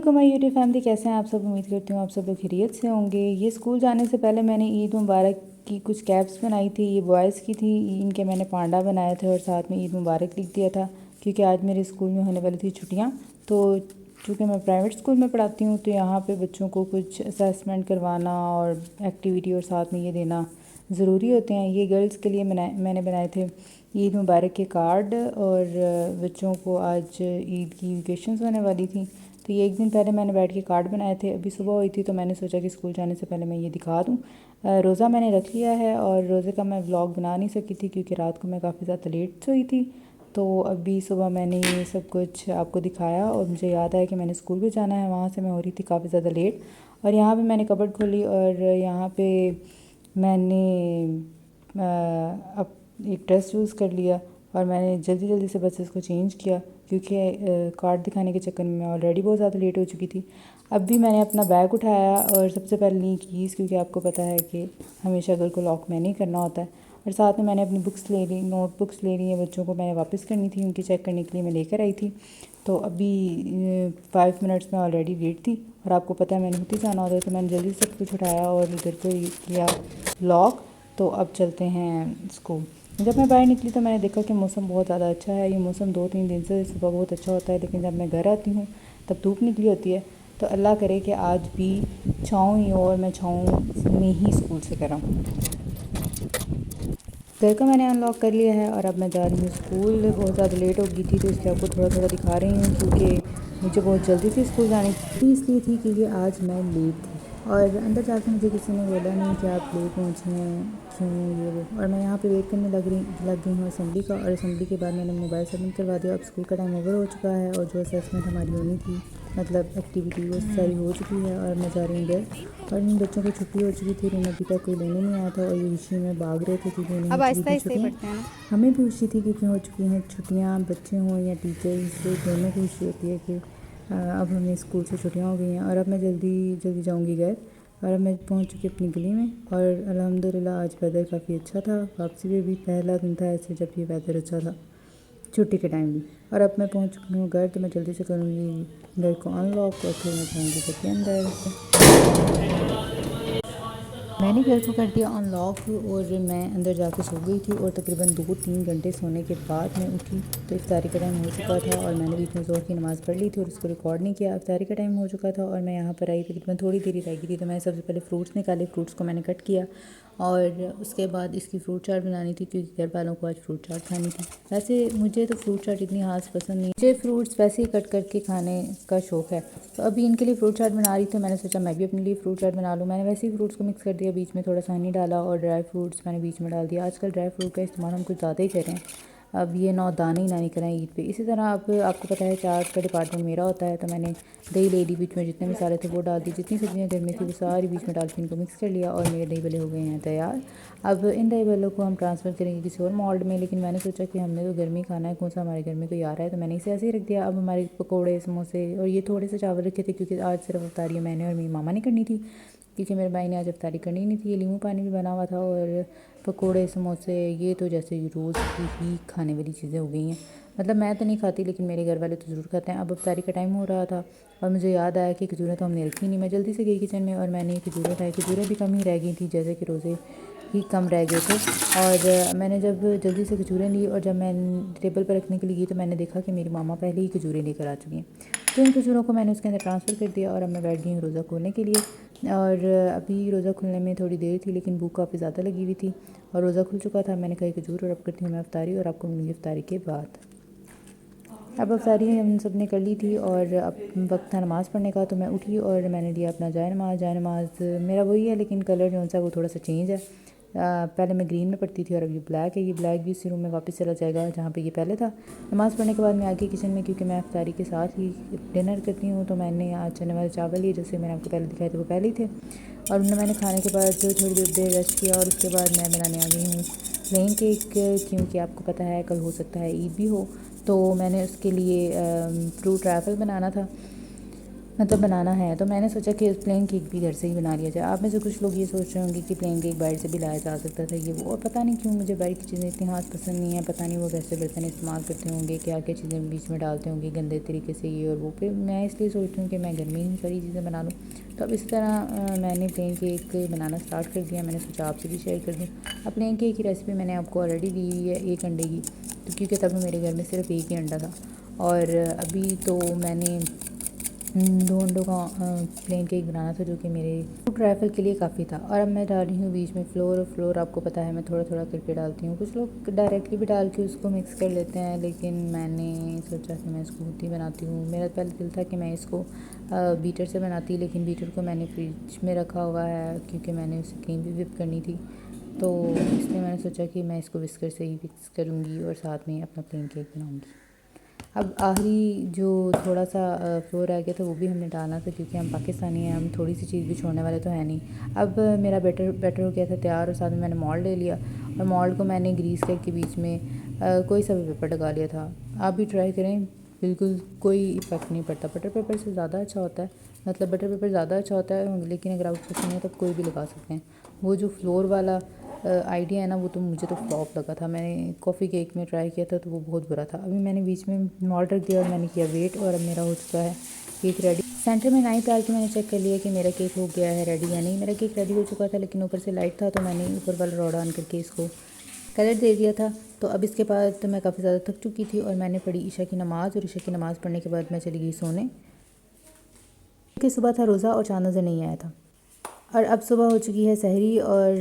वालेकुम my YouTube family, कैसे हैं आप सब। उम्मीद करती हूँ आप सब लोग खैरियत से होंगे। ये स्कूल जाने से पहले मैंने ईद मुबारक की कुछ कैप्स बनाई थी। ये बॉयज़ की थी, इनके मैंने पांडा बनाए थे और साथ में ईद मुबारक लिख दिया था, क्योंकि आज मेरे स्कूल में होने वाली थी छुट्टियाँ। तो चूँकि मैं प्राइवेट स्कूल में पढ़ाती हूँ तो यहाँ पे बच्चों को कुछ असेसमेंट करवाना और एक्टिविटी और साथ में ये देना ज़रूरी होते हैं। ये गर्ल्स के लिए मैंने बनाए थे ईद मुबारक के कार्ड, और बच्चों को आज ईद की वेकेशंस होने वाली थी तो ये एक दिन पहले मैंने बैठ के कार्ड बनाए थे। अभी सुबह हुई थी तो मैंने सोचा कि स्कूल जाने से पहले मैं ये दिखा दूँ। रोज़ा मैंने रख लिया है और रोज़े का मैं व्लॉग बना नहीं सकी थी क्योंकि रात को मैं काफ़ी ज़्यादा लेट सोई थी। तो अभी सुबह मैंने ये सब कुछ आपको दिखाया और मुझे याद आया कि मैंने स्कूल भी जाना है। वहाँ से मैं हो रही थी काफ़ी ज़्यादा लेट, और यहाँ पे मैंने कबर्ड खोली और यहाँ पे मैंने अब एक ड्रेस यूज़ कर लिया और मैंने जल्दी जल्दी से बस इसको चेंज किया क्योंकि कार्ड दिखाने के चक्कर में मैं ऑलरेडी बहुत ज़्यादा लेट हो चुकी थी। अब भी मैंने अपना बैग उठाया और सबसे पहले ली कीज़, क्योंकि आपको पता है कि हमेशा घर को लॉक मैंने ही करना होता है। और साथ में मैंने अपनी बुक्स ले ली, नोटबुक्स ले ली हैं, बच्चों को मैंने वापस करनी थी, उनकी चेक करने के लिए मैं लेकर आई थी। तो अभी 5 मिनट्स में ऑलरेडी लेट थी और आपको पता है मैंने होती जाना होता है, तो मैंने जल्दी सब कुछ उठाया और इधर को किया लॉक। तो अब चलते हैं स्कूल। जब मैं बाहर निकली तो मैंने देखा कि मौसम बहुत ज़्यादा अच्छा है। ये मौसम 2-3 दिन से सुबह बहुत अच्छा होता है, लेकिन जब मैं घर आती हूँ तब धूप निकली होती है। तो अल्लाह करे कि आज भी छाँव ही हो और मैं छाँव में ही स्कूल से कर आऊँ। घर को मैंने अनलॉक कर लिया है और अब मैं जा रही हूँ स्कूल। बहुत ज़्यादा लेट हो गई थी तो इसलिए आपको थोड़ा थोड़ा दिखा रही हूँ, क्योंकि मुझे बहुत जल्दी थी स्कूल जाने की। इसलिए थी क्योंकि आज मैं लेट थी और अंदर जाकर मुझे किसी ने बोला नहीं कि आप लेट पहुँचे हैं, क्यों ये वो। और मैं यहाँ पे वेट करने लग गई हूँ असेंबली का, और असेंबली के बाद मैंने मोबाइल सबमिट करवा दिया। अब स्कूल का टाइम ओवर हो चुका है और जो असेसमेंट हमारी होनी थी, मतलब एक्टिविटी, वो सारी हो चुकी है और मैं जा रही हूँ घर। और इन बच्चों की छुट्टी हो चुकी थी, लेकिन अभी तक कोई लेने नहीं आया था और ये खुशी में भाग रहे थे क्योंकि उन्हें हो चुकी थी छुट्टियाँ। हमें भी खुशी थी क्योंकि हो चुकी हैं छुट्टियाँ, बच्चे हों या टीचर्स, दोनों को खुशी होती है कि अब हमें स्कूल से छुट्टियाँ हो गई हैं। और अब मैं जल्दी जाऊँगी घर, और अब मैं पहुँच चुकी अपनी गली में। और अल्हम्दुलिल्लाह आज वेदर काफ़ी अच्छा था। वापसी में भी पहला दिन था ऐसे जब ये वेदर अच्छा था, छुट्टी के टाइम भी। और अब मैं पहुँच चुकी हूँ घर, तो मैं जल्दी से करूँगी घर को अनलॉक और फिर मैं जाऊँगी घर के अंदर। मैंने घर को कर दिया अनलॉक और मैं अंदर जाके सो गई थी, और तकरीबन 2-3 घंटे सोने के बाद मैं उठी तो इफ्तारी का टाइम हो चुका था और मैंने बीच में ज़ोहर की नमाज़ पढ़ ली थी और उसको रिकॉर्ड नहीं किया। इफ्तारी का टाइम हो चुका था और मैं यहाँ पर आई, तकरीबन थोड़ी देर ही रह गई थी। तो मैंने सबसे पहले फ्रूट्स निकाले, फ्रूट्स को मैंने कट किया और उसके बाद इसकी फ्रूट चाट बनानी थी क्योंकि घर वालों को आज फ्रूट चाट खानी थी। वैसे मुझे तो फ्रूट चाट इतनी खास पसंद नहीं, मुझे फ्रूट्स वैसे ही कट करके खाने का शौक़ है। तो अभी इनके लिए फ्रूट चाट बना रही थी, मैंने सोचा मैं भी अपने लिए फ्रूट चाट बना लूँ। मैंने वैसे ही फ्रूट्स को मिक्स कर दिया, बीच में थोड़ा सा हनी डाला और ड्राई फ्रूट्स मैंने बीच में डाल दिया। आजकल ड्राई फ्रूट का इस्तेमाल हम कुछ ज़्यादा ही करें, अब ये 9 दाने ही ना निकलें ईद पे। इसी तरह अब आपको पता है चाट का डिपार्टमेंट मेरा होता है, तो मैंने दही ले ली, बीच में जितने मसाले थे वो डाल दी, जितनी सब्जियां घर में थी वो सारी बीच में डाल के इनको मिक्स कर लिया और मेरे दही भल्ले हो गए हैं तैयार। अब इन दही भल्लों को हम ट्रांसफ़र करेंगे किसी और मोल्ड में, लेकिन मैंने सोचा कि हमने तो घर में ही खाना है, कौन सा हमारे घर में कोई आ रहा है, तो मैंने इसे ऐसे ही रख दिया। अब हमारे पकौड़े, समोसे और ये थोड़े से चावल रखे थे क्योंकि आज सिर्फ अफ्तारी मैंने और मेरी मामा ने करनी थी, क्योंकि मेरे भाई ने आज अफ्तारी करनी नहीं थी। ये नींबू पानी भी बना हुआ था और पकोड़े, समोसे, ये तो जैसे रोज़ की ही खाने वाली चीज़ें हो गई हैं। मतलब मैं तो नहीं खाती, लेकिन मेरे घर वाले तो ज़रूर खाते हैं। अब अफ्तारी का टाइम हो रहा था और मुझे याद आया कि खजूरें तो हमने रखी नहीं। मैं जल्दी से गई किचन में और मैंने खजूरें खाई। खजूरें भी कम ही रह गई थी, जैसे कि रोज़े ही कम रह गए थे। और मैंने जब जल्दी से खजूरें ली और जब मैं टेबल पर रखने के लिए गई तो मैंने देखा कि मेरी मामा पहले ही खजूरें लेकर आ चुकी हैं। तो इन खजूरों को मैंने उसके अंदर ट्रांसफ़र कर दिया और अब मैं बैठ गई हूँ रोज़ा खोलने के लिए। और अभी रोज़ा खुलने में थोड़ी देर थी, लेकिन भूख काफ़ी ज़्यादा लगी हुई थी और रोज़ा खुल चुका था। मैंने कहा खजूर और अब करती हूँ मैं अफ्तारी और आपको मिलूँगी अफ्तारी के बाद। अब अफ्तारी हम सब ने कर ली थी और अब वक्त था नमाज़ पढ़ने का, तो मैं उठी और मैंने लिया अपना जाए नमाज़ मेरा वही है, लेकिन कलर जो सा वो थोड़ा सा चेंज है। पहले मैं ग्रीन में पढ़ती थी और अब ये ब्लैक है। ये ब्लैक भी इसी रूम में वापस चला जाएगा जहाँ पे ये पहले था। नमाज़ पढ़ने के बाद मैं आगे किचन में, क्योंकि मैं अफ्तारी के साथ ही डिनर करती हूँ, तो मैंने आज चने वाले चावल लिए, जैसे मैंने आपको पहले दिखाए थे वो पहले ही थे। और उन्हें मैंने खाने के बाद जो थोड़ी देर रेस्ट किया और उसके बाद मैं बनाने आ गई हूँ प्लेन केक, क्योंकि आपको पता है कल हो सकता है ईद भी हो, तो मैंने उसके लिए फ्रूट ट्रैफल बनाना था। मतलब बनाना है, तो मैंने सोचा कि प्लेन केक भी घर से ही बना लिया जाए। आप में से कुछ लोग ये सोच रहे होंगे कि प्लेन केक बाहर से भी लाया जा सकता था, ये वो, और पता नहीं क्यों मुझे बाहर की चीज़ें इतनी खास पसंद नहीं है। पता नहीं वो कैसे बर्तन इस्तेमाल करते होंगे, क्या क्या चीज़ें बीच में डालते होंगे गंदे तरीके से, ये और वो। फिर मैं इसलिए सोचती हूँ कि मैं घर में ही सारी चीज़ें बना लूँ। तो अब इस तरह मैंने प्लेन केक बनाना स्टार्ट कर दिया। मैंने सोचा आपसे भी शेयर कर दूँ। अब प्लेन केक की रेसिपी मैंने आपको ऑलरेडी दी हुई है 1 अंडे की, तो क्योंकि तब मेरे घर में सिर्फ 1 ही अंडा था। और अभी तो मैंने 2 अंडों का प्लेन केक बनाना था, जो कि मेरे ट्राइफल के लिए काफ़ी था। और अब मैं डाल रही हूँ बीच में फ्लोर, और फ्लोर आपको पता है मैं थोड़ा थोड़ा करके डालती हूँ। कुछ लोग डायरेक्टली भी डाल के उसको मिक्स कर लेते हैं, लेकिन मैंने सोचा कि मैं इसको खुद ही बनाती हूँ। मेरा पहले दिल था कि मैं इसको बीटर से बनाती, लेकिन बीटर को मैंने फ्रिज में रखा हुआ है क्योंकि मैंने उसे क्रीम भी विप करनी थी। तो इसलिए मैंने सोचा कि मैं इसको विस्कर से ही मिक्स करूँगी और साथ में अपना प्लेन केक बनाऊँगी। अब आखिरी जो थोड़ा सा फ्लोर रह गया था वो भी हमने डालना था, क्योंकि हम पाकिस्तानी हैं, हम थोड़ी सी चीज़ भी छोड़ने वाले तो है नहीं। अब मेरा बैटर हो गया था तैयार, और साथ में मैंने मोल्ड ले लिया, और मोल्ड को मैंने ग्रीस करके बीच में कोई सा भी पेपर लगा लिया था। आप भी ट्राई करें, बिल्कुल कोई इफ़ेक्ट नहीं पड़ता। बटर पेपर से ज़्यादा अच्छा होता है, मतलब बटर पेपर ज़्यादा अच्छा होता है, लेकिन अगर आपको पसंद है तो कोई भी लगा सकते हैं। वो जो फ्लोर वाला आइडिया है ना, वो तो मुझे तो फ्लॉप लगा था। मैंने कॉफ़ी केक में ट्राई किया था तो वो बहुत बुरा था। अभी मैंने बीच में मोल्ड रख दिया और मैंने किया वेट, और अब मेरा हो चुका है केक रेडी। सेंटर में नाइफ डाल के मैंने चेक कर लिया कि मेरा केक हो गया है रेडी या नहीं। मेरा केक रेडी हो चुका था, लेकिन ऊपर से लाइट था, तो मैंने ऊपर वाला रॉड ऑन करके इसको कलर दे दिया था। तो अब इसके बाद तो मैं काफ़ी ज़्यादा थक चुकी थी, और मैंने पढ़ी ईशा की नमाज़, और ईशा की नमाज़ पढ़ने के बाद मैं चली गई सोने, क्योंकि सुबह था रोज़ा और चाँद नज़र नहीं आया था। और अब सुबह हो चुकी है सहरी, और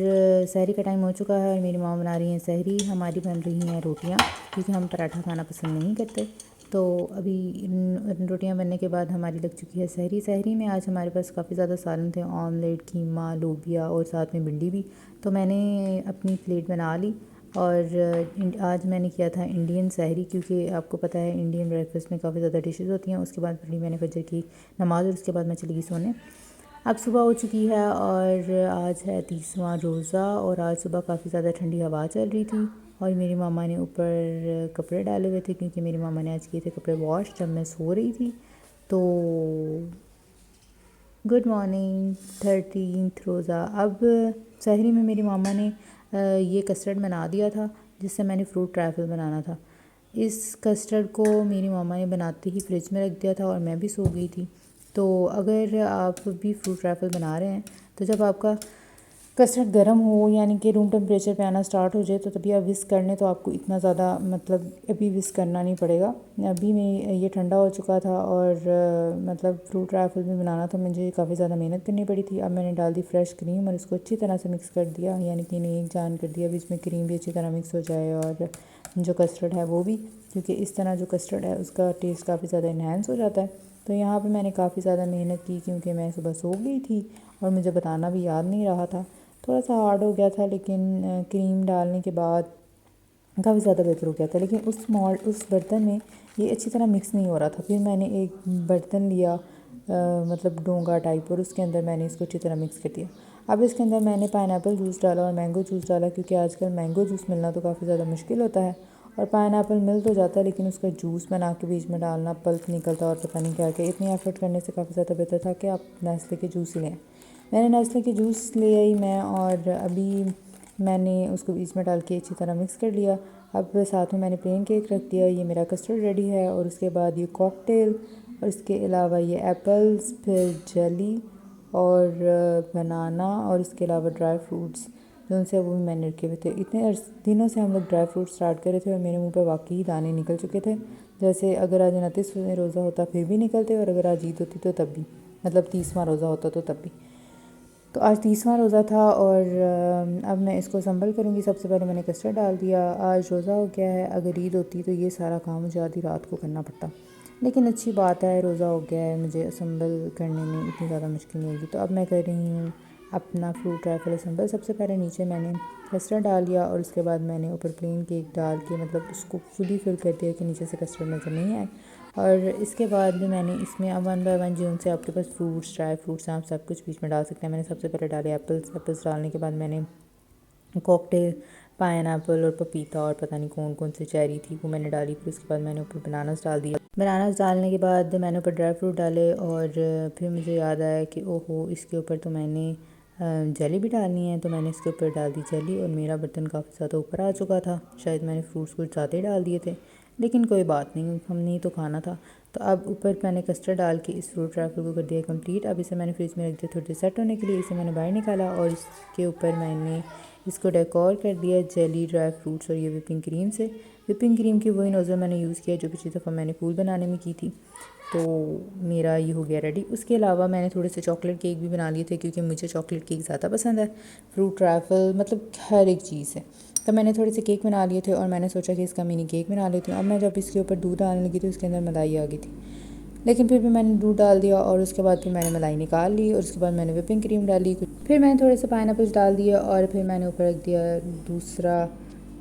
सहरी का टाइम हो चुका है, और मेरी माँ बना रही हैं सहरी। हमारी बन रही हैं रोटियाँ, क्योंकि हम पराठा खाना पसंद नहीं करते। तो अभी इन रोटियाँ बनने के बाद हमारी लग चुकी है सहरी। सहरी में आज हमारे पास काफ़ी ज़्यादा सालन थे, ऑमलेट, कीमा, लोबिया और साथ में भिंडी भी। तो मैंने अपनी प्लेट बना ली, और आज मैंने किया था इंडियन सहरी, क्योंकि आपको पता है इंडियन ब्रेकफास्ट में काफ़ी ज़्यादा डिशेज़ होती हैं। उसके बाद पढ़ी मैंने फजर की नमाज़, और उसके बाद मैं चली गई सोने। अब सुबह हो चुकी है, और आज है 30वां रोज़ा, और आज सुबह काफ़ी ज़्यादा ठंडी हवा चल रही थी, और मेरी मामा ने ऊपर कपड़े डाले हुए थे, क्योंकि मेरी मामा ने आज किए थे कपड़े वॉश जब मैं सो रही थी। तो गुड मॉर्निंग, 13th रोज़ा। अब सहरी में मेरी मामा ने ये कस्टर्ड बना दिया था, जिससे मैंने फ्रूट ट्रैफल बनाना था। इस कस्टर्ड को मेरी मामा ने बनाते ही फ्रिज में रख दिया था, और मैं भी सो गई थी। तो अगर आप भी फ्रूट ट्रैफल बना रहे हैं, तो जब आपका कस्टर्ड गर्म हो, यानी कि रूम टेम्परेचर पे आना स्टार्ट हो जाए, तो तभी आप विस्क कर लें। तो आपको इतना ज़्यादा मतलब अभी विस्क करना नहीं पड़ेगा। अभी मैं ये ठंडा हो चुका था, और मतलब फ्रूट राइफल भी बनाना था, मुझे काफ़ी ज़्यादा मेहनत करनी पड़ी थी। अब मैंने डाल दी फ्रेश क्रीम, और इसको अच्छी तरह से मिक्स कर दिया, यानी कि इन्हें एक जान कर दिया। बीच में क्रीम भी अच्छी तरह मिक्स हो जाए, और जो कस्टर्ड है वो भी, क्योंकि इस तरह जो कस्टर्ड है उसका टेस्ट काफ़ी ज़्यादा इन्हेंस हो जाता है। तो यहाँ पे मैंने काफ़ी ज़्यादा मेहनत की, क्योंकि मैं सुबह सो गई थी और मुझे बताना भी याद नहीं रहा था। थोड़ा सा हार्ड हो गया था, लेकिन क्रीम डालने के बाद काफ़ी ज़्यादा बेहतर हो गया था। लेकिन उस बर्तन में ये अच्छी तरह मिक्स नहीं हो रहा था। फिर मैंने एक बर्तन लिया, मतलब डोंगा टाइप, और उसके अंदर मैंने इसको अच्छी तरह मिक्स कर दिया। अब इसके अंदर मैंने पाइनएप्पल जूस डाला और मैंगो जूस डाला, क्योंकि आजकल मैंगो जूस मिलना तो काफ़ी ज़्यादा मुश्किल होता है, और पाइनएप्पल मिल तो जाता है, लेकिन उसका जूस बना के बीच में डालना, पल्प निकलता और पता नहीं क्या क्या। इतनी एफर्ट करने से काफ़ी ज़्यादा बेहतर था कि आप नेस्ले के जूस ही लें। मैंने नेस्ले के जूस ले आई मैं, और अभी मैंने उसको बीच में डाल के अच्छी तरह मिक्स कर लिया। अब साथ में मैंने प्लेन केक रख दिया। ये मेरा कस्टर्ड रेडी है, और उसके बाद ये कॉकटेल, और इसके अलावा ये एप्पल्स, फिर जेली, और बनाना, और इसके अलावा ड्राई फ्रूट्स जो उनसे वो भी मैंने रखे हुए थे। इतने दिनों से हम लोग ड्राई फ्रूट स्टार्ट कर रहे थे, और मेरे मुंह पे वाकई दाने निकल चुके थे। जैसे अगर आज 29 रोज़ा होता फिर भी निकलते, और अगर आज ईद होती तो तब भी, मतलब 30वां रोज़ा होता तो तब भी। तो आज 30वां रोज़ा था, और अब मैं इसको संभल करूँगी। सबसे पहले मैंने कस्टर्ड डाल दिया। आज रोज़ा हो गया है, अगर ईद होती तो ये सारा काम मुझे आधी रात को करना पड़ता, लेकिन अच्छी बात है, रोज़ा हो गया है, मुझे असम्बल करने में इतनी ज़्यादा मुश्किल नहीं होगी। तो अब मैं कर रही हूँ अपना फ्रूट ट्रैफल असम्बल। सबसे पहले नीचे मैंने कस्टर्ड डाल दिया, और उसके बाद मैंने ऊपर प्लेन केक डाल के, मतलब उसको फुली फिल कर दिया कि नीचे से कस्टर्ड नज़र नहीं आए। और इसके बाद भी मैंने इसमें अब 1 बाय 1 जो उनसे आपके पास फ्रूट्स, ड्राई फ्रूट्स, आप सब कुछ बीच में डाल सकते हैं। मैंने सबसे पहले डाले एप्पल्स डालने के बाद मैंने कॉकटेल, पाइनएप्पल और पपीता, और पता नहीं कौन कौन से चेरी थी वो मैंने डाली। फिर उसके बाद मैंने ऊपर बनानास डाल दिया। बनानास डालने के बाद मैंने ऊपर ड्राई फ्रूट डाले और फिर मुझे याद आया कि ओहो, इसके ऊपर तो मैंने जेली भी डालनी है, तो मैंने इसके ऊपर डाल दी जेली और मेरा बर्तन काफ़ी ज़्यादा ऊपर आ चुका था। शायद मैंने फ्रूट्स कुछ ज़्यादा ही डाल दिए थे, लेकिन कोई बात नहीं, हमने ही तो खाना था। तो अब ऊपर मैंने कस्टर्ड डाल के इस फ्रूट ट्रैफल को कर दिया कंप्लीट। अब इसे मैंने फ्रिज में रख दिया थोड़ी देर सेट होने के लिए। इसे मैंने बाहर निकाला और इसके ऊपर मैंने इसको डेकोर कर दिया जेली, ड्राई फ्रूट्स और ये विपिंग क्रीम से। विपिंग क्रीम की वही नोज़ल मैंने यूज़ किया जो पिछली दफ़ा मैंने फूल बनाने में की थी। तो मेरा ये हो गया रेडी। उसके अलावा मैंने थोड़े से चॉकलेट केक भी बना लिए थे, क्योंकि मुझे चॉकलेट केक ज़्यादा पसंद है। फ्रूट ट्रैफल मतलब हर एक चीज़ है। तो मैंने थोड़े से केक बना लिए थे और मैंने सोचा कि इसका मिनी केक बना लेती हूँ। अब मैं जब इसके ऊपर दूध डालने लगी तो इसके अंदर मलाई आ गई थी, लेकिन फिर भी मैंने दूध डाल दिया और उसके बाद फिर मैंने मलाई निकाल ली और उसके बाद मैंने विपिंग क्रीम डाली। फिर मैंने थोड़े से पाइनएप्पल्स डाल दिए और फिर मैंने ऊपर रख दिया दूसरा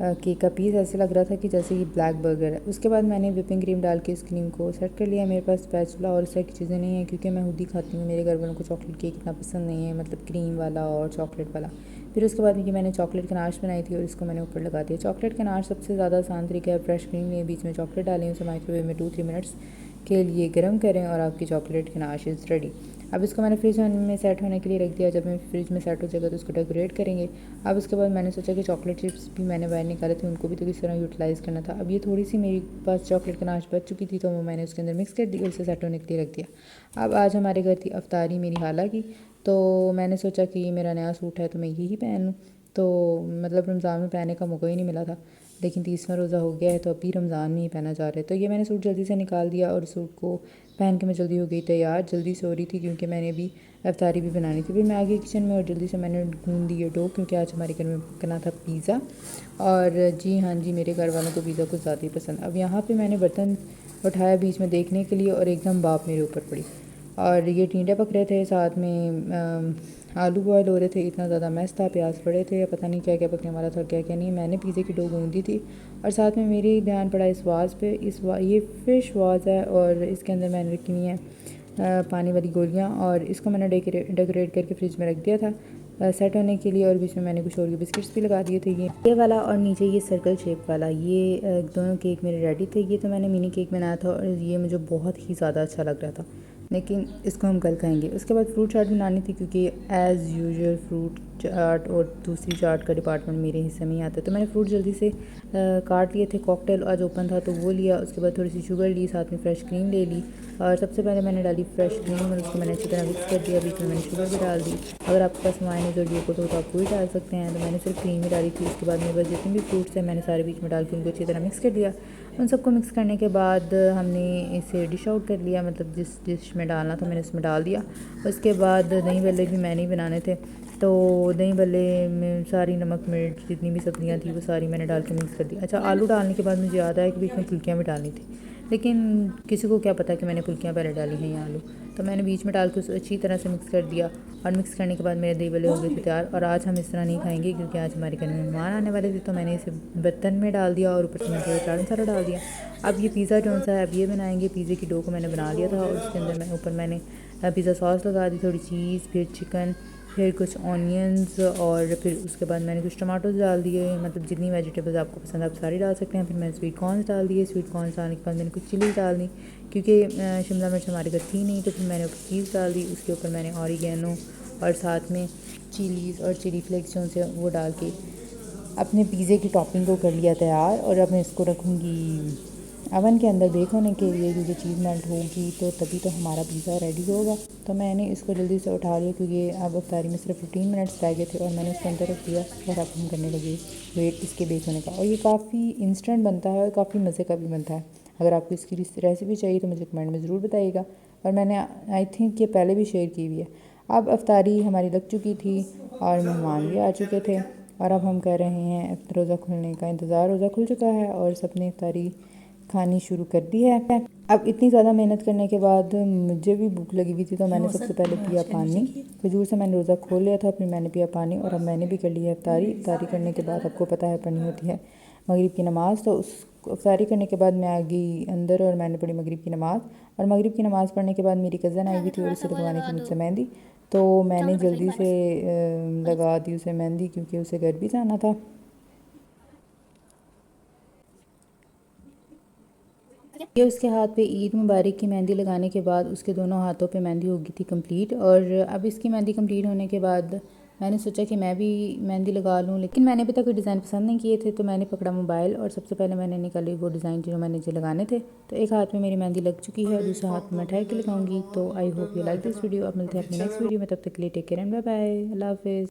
केक का पीस। ऐसे लग रहा था कि जैसे कि ब्लैक बर्गर है। उसके बाद मैंने विपिंग क्रीम डाल के इस क्रीम को सेट कर लिया। मेरे पास स्पैचुला और इस तरह की चीज़ें नहीं है, क्योंकि मैं खुद ही खाती हूँ। मेरे घर वालों को चॉकलेट केक इतना पसंद नहीं है, मतलब क्रीम वाला और चॉकलेट वाला। फिर उसके बाद ये मैंने चॉकलेट गनाश बनाई थी और इसको मैंने ऊपर लगा दिया। चॉकलेट गनाश सबसे ज़्यादा आसान तरीका है। फ्रेश क्रीम लें, बीच में चॉकलेट डालें, उसे माइक्रोवेव में 2-3 मिनट्स के लिए गर्म करें और आपकी चॉकलेट गनाश इज़ रेडी। अब इसको मैंने फ्रिज में सेट होने के लिए रख दिया। जब मैं फ्रिज में सेट हो जाएगा तो उसको डेकोरेट करेंगे। अब उसके बाद मैंने सोचा कि चॉकलेट चिप्स भी मैंने बाहर निकाले थे, उनको भी तो किस तरह यूटिलाइज़ करना था। अब ये थोड़ी सी मेरे पास चॉकलेट गनाश बच चुकी थी, तो वो मैंने उसके अंदर मिक्स कर दी और उसे सेट होने के लिए रख दिया। अब आज हमारे घर थी अफ्तारी मेरी खाला की, तो मैंने सोचा कि ये मेरा नया सूट है तो मैं यही पहन लूँ। तो मतलब रमज़ान में पहनने का मौका ही नहीं मिला था, लेकिन 30वां रोज़ा हो गया है तो अभी रमज़ान में ही पहना जा रहा है। तो ये मैंने सूट जल्दी से निकाल दिया और सूट को पहन के मैं जल्दी हो गई तैयार। जल्दी से हो रही थी क्योंकि मैंने भी अफ्तारी भी बनानी थी। फिर मैं आ गई किचन में और जल्दी से मैंने गूंद दी डो, क्योंकि आज हमारे घर में बना था पिज़्ज़ा। और जी हाँ जी, मेरे घर वालों को पिज़्ज़ा कुछ ज़्यादा ही पसंद। अब यहाँ पे मैंने बर्तन उठाया बीच में देखने के लिए और एकदम भाप मेरे ऊपर पड़ी और ये टींडे पक रहे थे, साथ में आलू बॉयल हो रहे थे। इतना ज़्यादा मैस था, प्याज पड़े थे, पता नहीं क्या क्या पकने वाला था क्या क्या नहीं। मैंने पिज़्ज़े की डो गूंदी थी और साथ में मेरी ध्यान पड़ा इस वाज पे। ये फ़िश वाज है और इसके अंदर मैंने रखी हुई हैं पानी वाली गोलियाँ और इसको मैंने डेकोरेट करके फ्रिज में रख दिया था सेट होने के लिए। और बीच में मैंने कुछ और बिस्किट्स भी लगा दिए थे। ये वाला और नीचे ये सर्कल शेप वाला, ये दोनों केक मेरे रेडी थे। ये तो मैंने मिनी केक बनाया था और ये मुझे बहुत ही ज़्यादा अच्छा लग रहा था, लेकिन इसको हम कल खाएंगे। उसके बाद फ्रूट चाट बनानी थी, क्योंकि एज़ यूजुअल फ्रूट चाट और दूसरी चाट का डिपार्टमेंट मेरे हिस्से में ही आता है। तो मैंने फ्रूट जल्दी से काट लिए थे। कॉकटेल आज ओपन था तो वो लिया। उसके बाद थोड़ी सी शुगर ली, साथ में फ्रेश क्रीम ले ली और सबसे पहले मैंने डाली फ्रेश क्रीम और उसको मैंने अच्छी तरह मिक्स कर दिया। बीच में मैंने शुगर भी डाल दी। अगर आपके पास मायनेज़ और ये को तो आप वही डाल सकते हैं, तो मैंने सिर्फ क्रीम ही डाली थी। उसके बाद मेरे पास जितने भी फ्रूट्स हैं मैंने सारे बीच में डाल के उनको अच्छी तरह मिक्स कर दिया। उन सबको मिक्स करने के बाद हमने इसे डिश आउट कर लिया, मतलब जिस डिश में डालना था मैंने उसमें डाल दिया। उसके बाद दही भल्ले भी मैंने ही बनाने थे, तो दही भल्ले में सारी नमक मिर्च जितनी भी सब्जियां थी वो सारी मैंने डाल के मिक्स कर दी। अच्छा, आलू डालने के बाद मुझे याद आया कि बीच में फुल्कियाँ भी डालनी थी, लेकिन किसी को क्या पता कि मैंने फुल्कियाँ पहले डाली हैं या आलू। तो मैंने बीच में डाल के उसको अच्छी तरह से मिक्स कर दिया और मिक्स करने के बाद मेरे दही भल्ले हो गए थे तैयार। और आज हम इस तरह नहीं खाएंगे क्योंकि आज हमारे घर में मेहमान आने वाले थे, तो मैंने इसे बर्तन में डाल दिया और ऊपर से मैंने थोड़ा चाट मसाला डाल दिया। अब ये पिज़्ज़ा जो सा है अब ये बनाएंगे। पिज़्ज़े की डो को मैंने बना लिया था और उसके अंदर मैं ऊपर मैंने पिज़्ज़ा सॉस लगा दी, थोड़ी चीज़, फिर चिकन, फिर कुछ ऑनियंस और फिर उसके बाद मैंने कुछ टमाटोज डाल दिए। मतलब जितनी वेजिटेबल्स आपको पसंद आप सारी डाल सकते हैं। फिर मैंने स्वीट कॉर्नस डाल दिए। स्वीट कॉर्नस डालने के बाद मैंने कुछ चिली डाल दी, क्योंकि शिमला मिर्च हमारे घर थी नहीं, तो फिर मैंने ऊपर चीज़ डाल दी। उसके ऊपर मैंने ऑरिगेनो और साथ में चिलीज़ और चिली फ्लेक्स जो से वो डाल के अपने पिज़्ज़े की टॉपिंग को कर लिया तैयार। और अब मैं इसको रखूँगी अवन के अंदर बेक होने के लिए, क्योंकि चीज़ मेल्ट होगी तो तभी तो हमारा पिज़्ज़ा रेडी होगा। तो मैंने इसको जल्दी से उठा लिया, क्योंकि अब अफ्तारी में सिर्फ 15 मिनट्स रह गए थे और मैंने उसके अंदर रख दिया और अब हम करने लगे वेट इसके बेक होने का। और ये काफ़ी इंस्टेंट बनता है और काफ़ी मज़े का भी बनता है। अगर आपको इसकी रेसिपी चाहिए तो मुझे कमेंट में ज़रूर बताइएगा, और मैंने आई थिंक ये पहले भी शेयर की हुई है। अब अफ्तारी हमारी लग चुकी थी और मेहमान भी आ चुके थे और अब हम कर रहे हैं रोज़ा खुलने का इंतज़ार। रोज़ा खुल चुका है और सबने अफ्तारी खानी शुरू कर दी है। अब इतनी ज़्यादा मेहनत करने के बाद मुझे भी भूख लगी हुई थी, तो मैंने सबसे पहले पिया पानी। खजूर से मैंने रोज़ा खोल लिया था, फिर मैंने पिया पानी और अब मैंने भी कर लिया अफ्तारी। अफ्तारी करने के बाद आपको पता है पढ़नी होती है मगरिब की नमाज़, तो उस अफ्तारी करने के बाद मैं आ गई अंदर और मैंने पढ़ी मगरिब की नमाज़। और मगरिब की नमाज़ पढ़ने के बाद मेरी कज़न आई हुई थी और उसे लगवानी थी मुझसे मेहंदी, तो मैंने जल्दी से लगा दी उसे मेहंदी, क्योंकि उसे घर भी जाना था। ये उसके हाथ पे ईद मुबारक की मेहंदी लगाने के बाद उसके दोनों हाथों पे मेहंदी हो गई थी कंप्लीट। और अब इसकी मेहंदी कंप्लीट होने के बाद मैंने सोचा कि मैं भी मेहंदी लगा लूँ, लेकिन मैंने अभी तक कोई डिज़ाइन पसंद नहीं किए थे। तो मैंने पकड़ा मोबाइल और सबसे पहले मैंने निकाली वो डिज़ाइन जो मैंने जो लगाने थे। तो एक हाथ में मेरी मेहंदी लग चुकी है और दूसरे हाथ में मैं ठहर के लगाऊंगी। तो I hope you like this video. अब मिलते हैं अपने नेक्स्ट वीडियो में, तब तक के लिए take care and bye bye, अल्लाह हाफिज़।